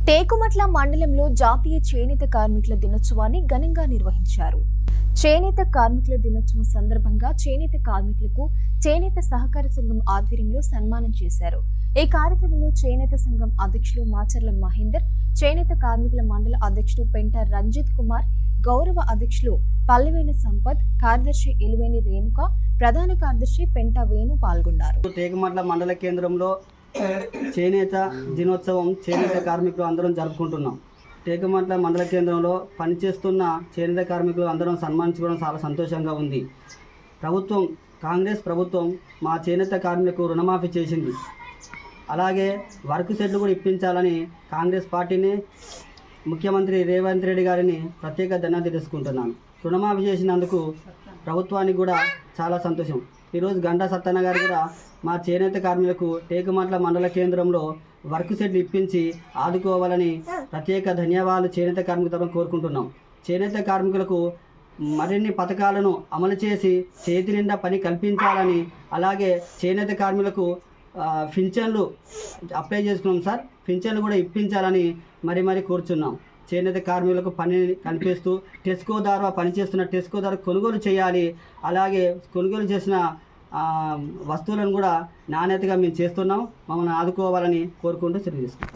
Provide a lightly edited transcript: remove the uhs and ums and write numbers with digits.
టేకుమట్ల మండలంలో జాతీయ చేనేత కార్మికుల దినోత్సవాన్ని ఘనంగా నిర్వహించారు. చేనేత కార్మికుల దినోత్సవం సందర్భంగా చేనేత కార్మికులకు చేనేత సహకార సంఘం ఆధ్వర్యంలో సన్మానం చేశారు. ఈ కార్యక్రమంలో చేనేత సంఘం అధ్యక్షులు మాచర్ల మహేందర్, చేనేత కార్మికుల మండల అధ్యక్షుడు పెంట రంజిత్ కుమార్, గౌరవ అధ్యక్షులు పల్లెవేణి సంపత్, కార్యదర్శి ఎలివేణి రేణుక, ప్రధాన కార్యదర్శి పెంట వేణు పాల్గొన్నారు. టేకుమట్ల మండల కేంద్రంలో చేనేత దినోత్సవం చేనేత కార్మికులు అందరం జరుపుకుంటున్నాం. టేకుమట్ల మండల కేంద్రంలో పనిచేస్తున్న చేనేత కార్మికులు అందరం సన్మానించుకోవడం చాలా సంతోషంగా ఉంది. కాంగ్రెస్ ప్రభుత్వం మా చేనేత కార్మికులకు రుణమాఫీ చేసింది. అలాగే వర్క్ సెట్లు కూడా ఇప్పించాలని కాంగ్రెస్ పార్టీని, ముఖ్యమంత్రి రేవంత్ రెడ్డి గారిని ప్రత్యేక ధన్యవాదాలు తెలుసుకుంటున్నాను. రుణమాఫీ చేసినందుకు ప్రభుత్వానికి కూడా చాలా సంతోషం. ఈరోజు గంటా సత్తన్న గారు కూడా మా చేనేత కార్మికులకు టేకుమట్ల మండల కేంద్రంలో వర్క్ సెట్లు ఇప్పించి ఆదుకోవాలని ప్రత్యేక ధన్యవాదాలు చేనేత కార్మికుల తరఫున కోరుకుంటున్నాం. చేనేత కార్మికులకు మరిన్ని పథకాలను అమలు చేసి చేతి నిండా పని కల్పించాలని, అలాగే చేనేత కార్మికులకు పింఛన్లు అప్లై చేసుకున్నాం సార్, పింఛన్లు కూడా ఇప్పించాలని మరి కోరుచున్నాం. చేనేత కార్మికులకు పని కల్పిస్తూ టెస్కో ద్వారా పనిచేస్తున్న టెస్కో ద్వారా కొనుగోలు చేయాలి. అలాగే కొనుగోలు చేసిన వస్తువులను కూడా నాణ్యతగా మేము చేస్తున్నాం. మమ్మల్ని ఆదుకోవాలని కోరుకుంటూ సెలవు తీసుకుంటాం.